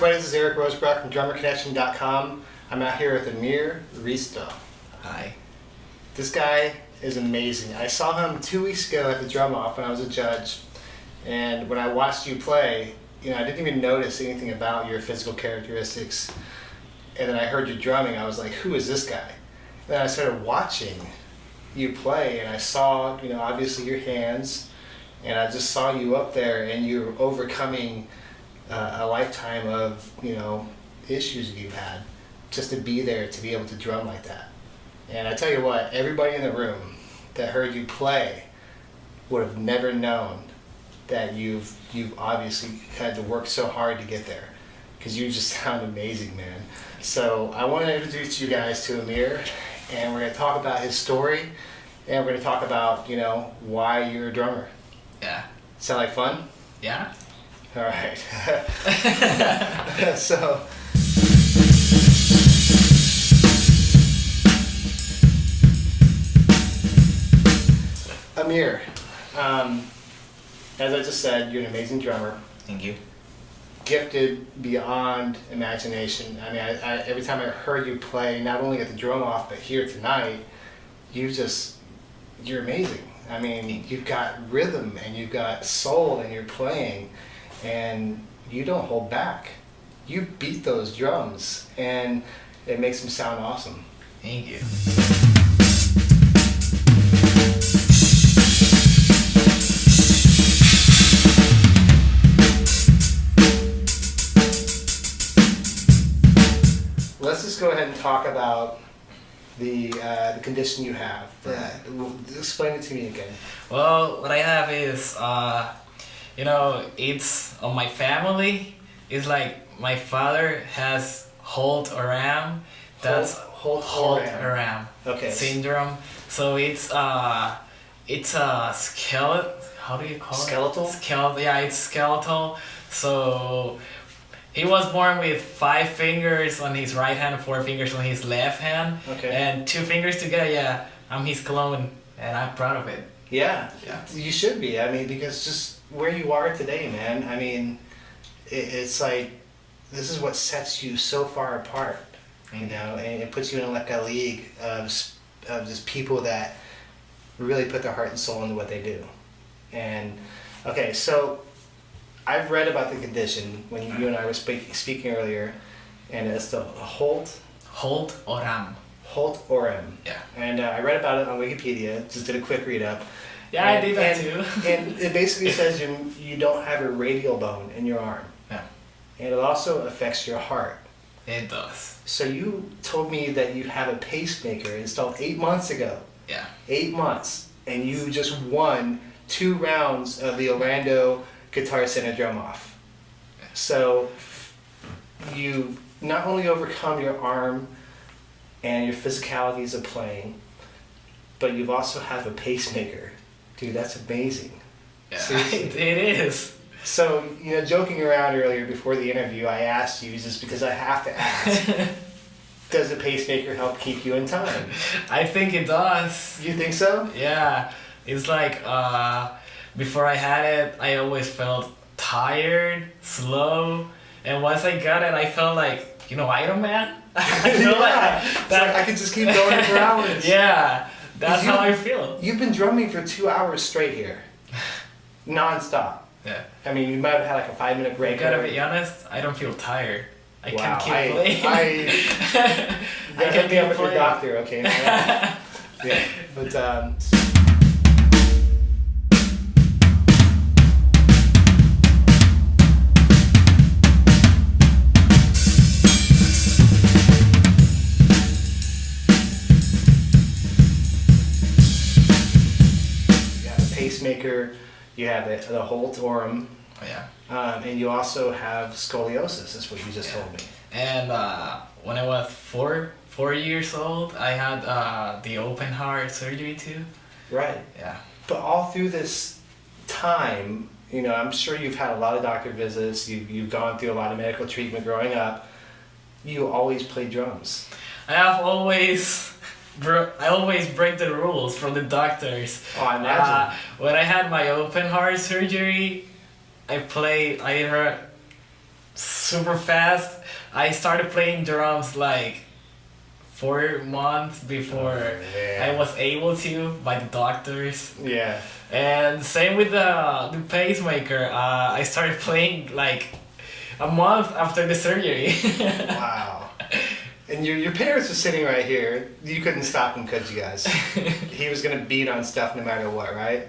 everybody, this is Eric Rosebrook from DrummerConnection.com. I'm out here with Amir Resto. Hi. This guy is amazing. I saw him 2 weeks ago at the drum off when I was a judge, and when I watched you play, I didn't even notice anything about your physical characteristics. And then I heard you drumming, I was like, who is this guy? And then I started watching you play, and I saw, obviously your hands, and I just saw you up there, and you were overcoming a lifetime of, issues you've had, just to be there, to be able to drum like that. And I tell you what, everybody in the room that heard you play would have never known that you've obviously had to work so hard to get there, because you just sound amazing, man. So I want to introduce you guys to Amir, and we're going to talk about his story, and we're going to talk about, why you're a drummer. Yeah. Sound like fun? Yeah. All right. So, Amir, as I just said, you're an amazing drummer. Thank you. Gifted beyond imagination. I mean, I every time I heard you play, not only at the drum off, but here tonight, you're amazing. I mean, you've got rhythm and you've got soul and you're playing, and you don't hold back. You beat those drums, and it makes them sound awesome. Thank you. Let's just go ahead and talk about the condition you have. Explain it to me again. Well, what I have is, it's on my family. It's like my father has Holt-Oram. That's Holt-Oram syndrome. So it's a skeletal. How do you call Skeletal? it? Skeletal. Yeah, it's skeletal. So he was born with 5 fingers on his right hand and 4 fingers on his left hand. Okay. And 2 fingers together. Yeah, I'm his clone, and I'm proud of it. Yeah. You should be. I mean, because just where you are today, man. I mean, it's like this is what sets you so far apart, and it puts you in like a league of just people that really put their heart and soul into what they do. And okay, so I've read about the condition when you and I were speaking earlier, and it's the Holt-Oram. Holt-Oram. Yeah. And I read about it on Wikipedia. Just did a quick read up. Yeah, I did that too. And it basically says you don't have a radial bone in your arm. Yeah. And it also affects your heart. It does. So you told me that you have a pacemaker installed 8 months ago. Yeah. 8 months. And you just won 2 rounds of the Orlando Guitar Center drum off. Yeah. So you not only overcome your arm and your physicalities of playing, but you've also have a pacemaker. Dude, that's amazing. Yeah, Seriously. it is. So, joking around earlier before the interview, I asked you, just because I have to ask, does a pacemaker help keep you in time? I think it does. You think so? Yeah. It's like, before I had it, I always felt tired, slow, and once I got it, I felt like, Iron Man? I feel like that, I could just keep going for hours. Yeah, that's how I feel. You've been drumming for 2 hours straight here, non-stop. Yeah. I mean, you might have had like a 5-minute break. I gotta be honest, I don't feel tired. I wow. can keep playing. I can be up with your doctor, okay? Yeah, but pacemaker, you have the Holt-Oram, and you also have scoliosis. That's what you just told me. And when I was four years old, I had the open heart surgery too. Right. Yeah. But all through this time, I'm sure you've had a lot of doctor visits. You've gone through a lot of medical treatment growing up. You always played drums. I always break the rules from the doctors. Oh, I imagine. When I had my open heart surgery, I heard super fast. I started playing drums like 4 months before I was able to by the doctors. Yeah. And same with the pacemaker. I started playing like a month after the surgery. Wow. And your parents were sitting right here. You couldn't stop him, could you guys? He was gonna beat on stuff no matter what, right?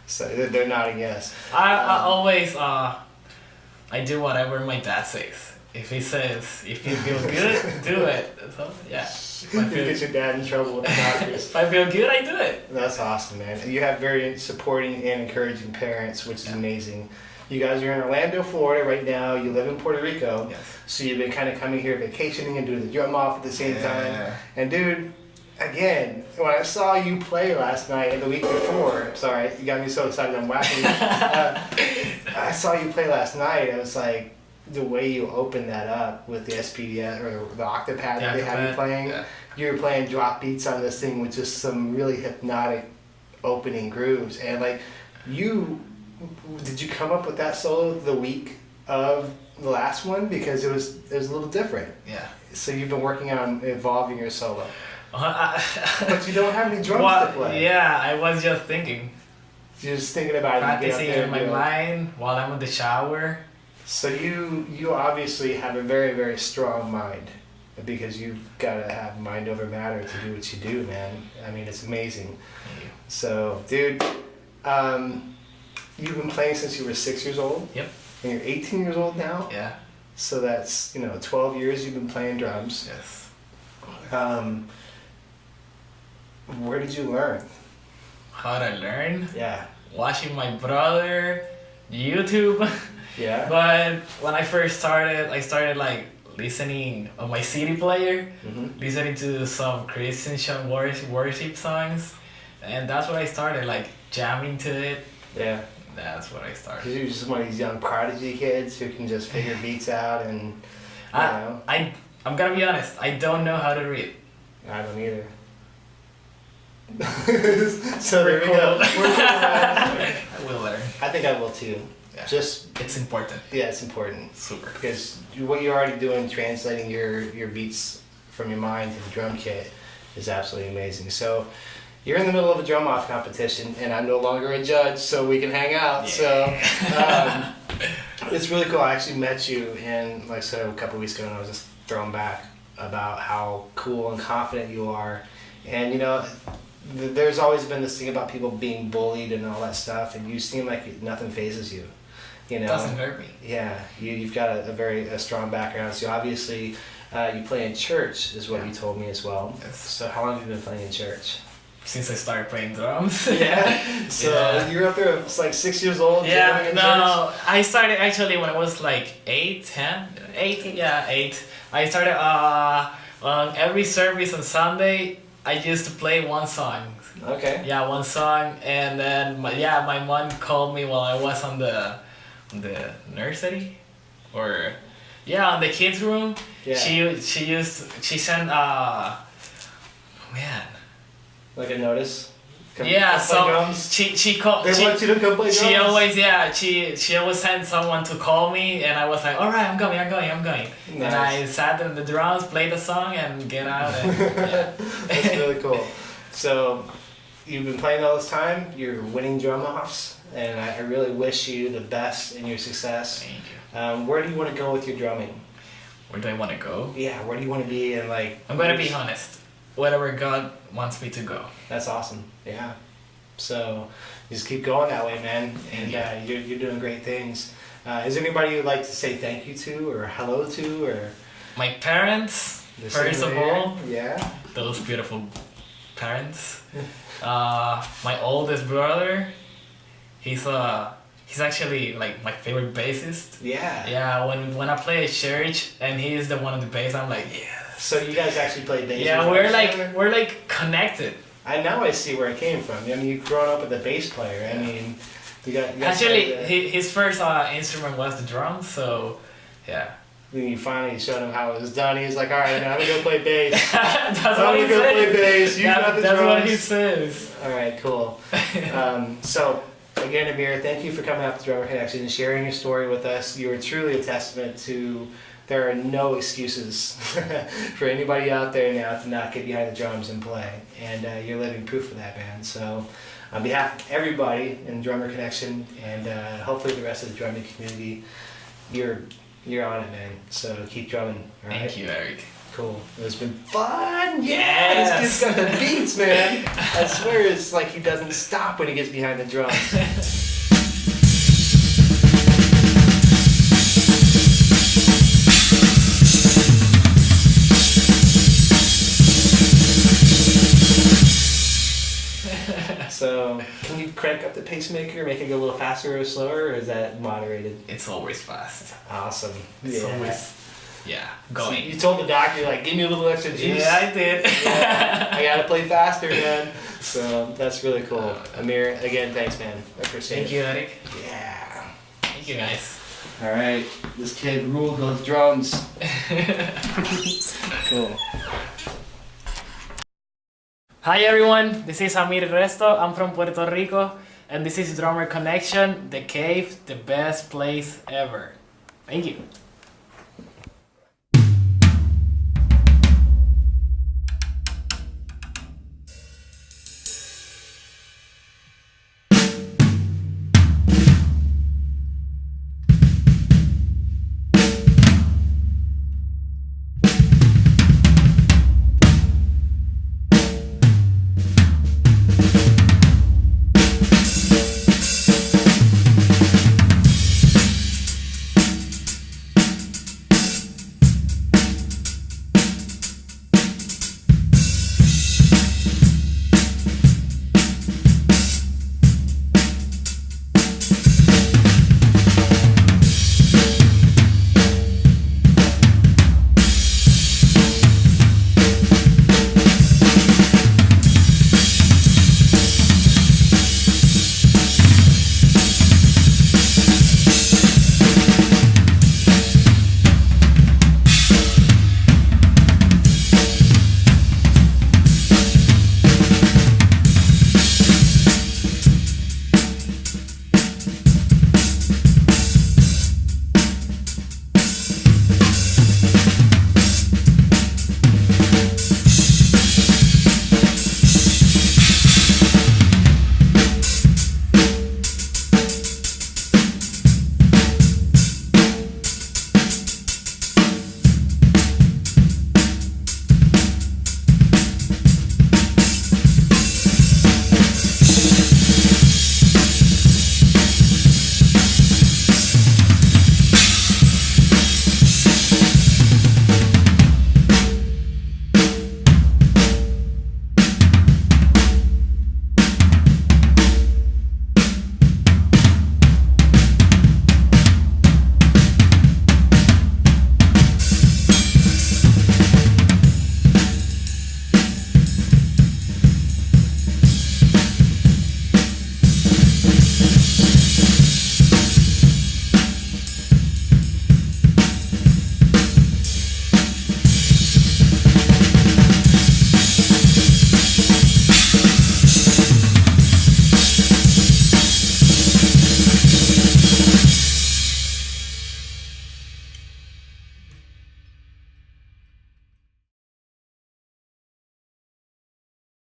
So they're nodding yes. I always I do whatever my dad says. If he says, if you feel good, do it. So, yeah. You get your dad in trouble with the doctors. If I feel good, I do it. That's awesome, man. And you have very supporting and encouraging parents, which is amazing. You guys are in Orlando, Florida right now. You live in Puerto Rico. Yes. So you've been kind of coming here vacationing and doing the drum off at the same time. And dude, again, when I saw you play last night and the week before, sorry, you got me so excited I'm whacking. I saw you play last night. I was like, the way you opened that up with the SPDS or the octapad that they have you playing, you were playing drop beats on this thing with just some really hypnotic opening grooves. And like, did you come up with that solo the week of the last one? Because it was a little different. Yeah. So you've been working on evolving your solo. But you don't have any drums to play. Yeah, I was just thinking. You're just thinking about it. Practicing in my mind while I'm in the shower. So you obviously have a very, very strong mind, because you've got to have mind over matter to do what you do, man. I mean, it's amazing. Thank you. So, dude, you've been playing since you were 6 years old? Yep. And you're 18 years old now? Yeah. So that's, 12 years you've been playing drums. Yes. Where did you learn? How did I learn? Yeah. Watching my brother, YouTube. Yeah. But when I first started, I started like listening on my CD player, listening to some Christian worship songs, and that's what I started, like jamming to it. Yeah. That's what I started. You're just one of these young prodigy kids who can just figure beats out and, I'm gonna be honest, I don't know how to read. I don't either. So there we go. I will learn. I think I will too. Yeah. Just it's important. Yeah, it's important. Super. Because what you're already doing, translating your beats from your mind to the drum kit, is absolutely amazing. So you're in the middle of a drum off competition, and I'm no longer a judge, so we can hang out. Yeah. So it's really cool. I actually met you, and like I said, a couple of weeks ago, and I was just thrown back about how cool and confident you are. And there's always been this thing about people being bullied and all that stuff, and you seem like nothing phases you. It doesn't hurt me. Yeah, you've got a very strong background. So obviously, you play in church, is what you told me as well. Yes. So how long have you been playing in church? Since I started playing drums. Yeah. So you're up there, it's like 6 years old. Yeah. No, I started actually when I was like 8, 10, 8. Yeah, 8. I started on every service on Sunday. I used to play one song. Okay. Yeah, one song, and then my mom called me while I was on the nursery, or on the kids room. Yeah. She sent like a notice. She called. They want you to come play drums. She always sent someone to call me, and I was like, all right, I'm going. Nice. And I sat in the drums, played the song, and get out. And, That's really cool. So you've been playing all this time. You're winning drum offs, and I really wish you the best in your success. Thank you. Where do you want to go with your drumming? Where do I want to go? Yeah, where do you want to be? And I'm gonna be honest. Wherever God wants me to go. That's awesome. Yeah. So just keep going that way, man. And you're doing great things. Is there anybody you'd like to say thank you to or hello to or? My parents, first of all. Yeah. Those beautiful parents. My oldest brother. He's actually like my favorite bassist. Yeah. Yeah. When I play at church and he's the one on the bass, I'm like, yeah. So you guys actually play bass? Yeah, we're like connected. I see where it came from. I mean, you've grown up with a bass player. I mean, you got actually his first instrument was the drums. So, yeah. Then you finally showed him how it was done. He was like, "All right, now I'm gonna go play bass. That's what he says. Play bass. You got the drums." That's what he says. All right, cool. So again, Amir, thank you for coming out to Drummer Connection and sharing your story with us. You are truly a testament to there are no excuses for anybody out there now to not get behind the drums and play. And you're living proof of that, man. So on behalf of everybody in Drummer Connection and hopefully the rest of the drumming community, you're on it, man. So keep drumming. All right? Thank you, Eric. Cool. It's been fun. Yeah, this kid's got the beats, man. I swear it's like he doesn't stop when he gets behind the drums. So, can you crank up the pacemaker, make it go a little faster or slower, or is that moderated? It's always fast. Awesome. It's always, going. So you told the doctor, like, give me a little extra juice. Yeah, I did. I gotta play faster, man. So, that's really cool. Amir, again, thanks, man. I appreciate it. Thank you, Eric. Yeah. Thank you, guys. All right. This kid ruled those drums. Cool. Hi everyone, this is Amir Resto. I'm from Puerto Rico, and this is Drummer Connection, the cave, the best place ever. Thank you.